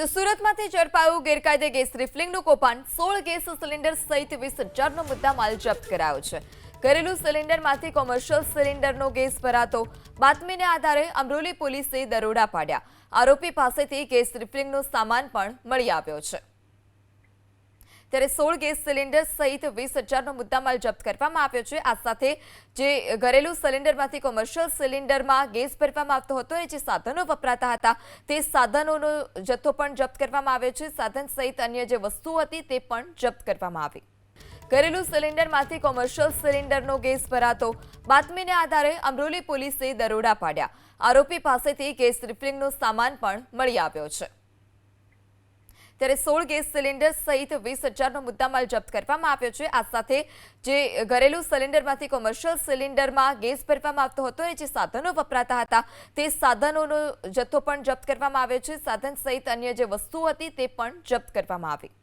તો સુરતમાંથી ઝડપાયું ગેરકાયદે ગેસ રિફિલિંગનું કૌભાંડ 16 ગેસ સિલિન્ડર સહિત 20,000નો મુદ્દામાલ જપ્ત કરાયો છે। ઘરેલુ સિલિન્ડરમાંથી કોમર્શિયલ સિલિન્ડરનો ગેસ ભરાતો બાતમીને આધારે અમરોલી પોલીસે દરોડા પાડ્યા। આરોપી પાસેથી ગેસ રિફિલિંગનો સામાન પણ મળી આવ્યો છે। ત્યારે 16 ગેસ સિલિન્ડર સહિત 20,000નો મુદ્દામાલ જપ્ત કરવામાં આવ્યો છે। આ સાથે જે ઘરેલુ સિલિન્ડરમાંથી કોમર્શિયલ સિલિન્ડરમાં ગેસ ભરવામાં આવતો હતો અને જે સાધનો વપરાતા હતા તે સાધનોનો જથ્થો પણ જપ્ત કરવામાં આવ્યો છે। સાધન સહિત અન્ય જે વસ્તુઓ હતી તે પણ જપ્ત કરવામાં આવી। ઘરેલુ સિલિન્ડરમાંથી કોમર્શિયલ સિલિન્ડરનો ગેસ ભરાતો બાતમીને આધારે અમરોલી પોલીસે દરોડા પાડ્યા। આરોપી પાસેથી ગેસ રિફિલિંગનો સામાન પણ મળી આવ્યો છે। ત્યારે 16 ગેસ સિલિન્ડર સહિત 20,000નો મુદ્દામાલ જપ્ત કરવામાં આવ્યો છે। આ સાથે જે ઘરેલુ સિલિન્ડરમાંથી કોમર્શિયલ સિલિન્ડરમાં ગેસ ભરવામાં આવતો હતો અને જે સાધનો વપરાતા હતા તે સાધનોનો જથ્થો પણ જપ્ત કરવામાં આવ્યો છે। સાધન સહિત અન્ય જે વસ્તુઓ હતી તે પણ જપ્ત કરવામાં આવી।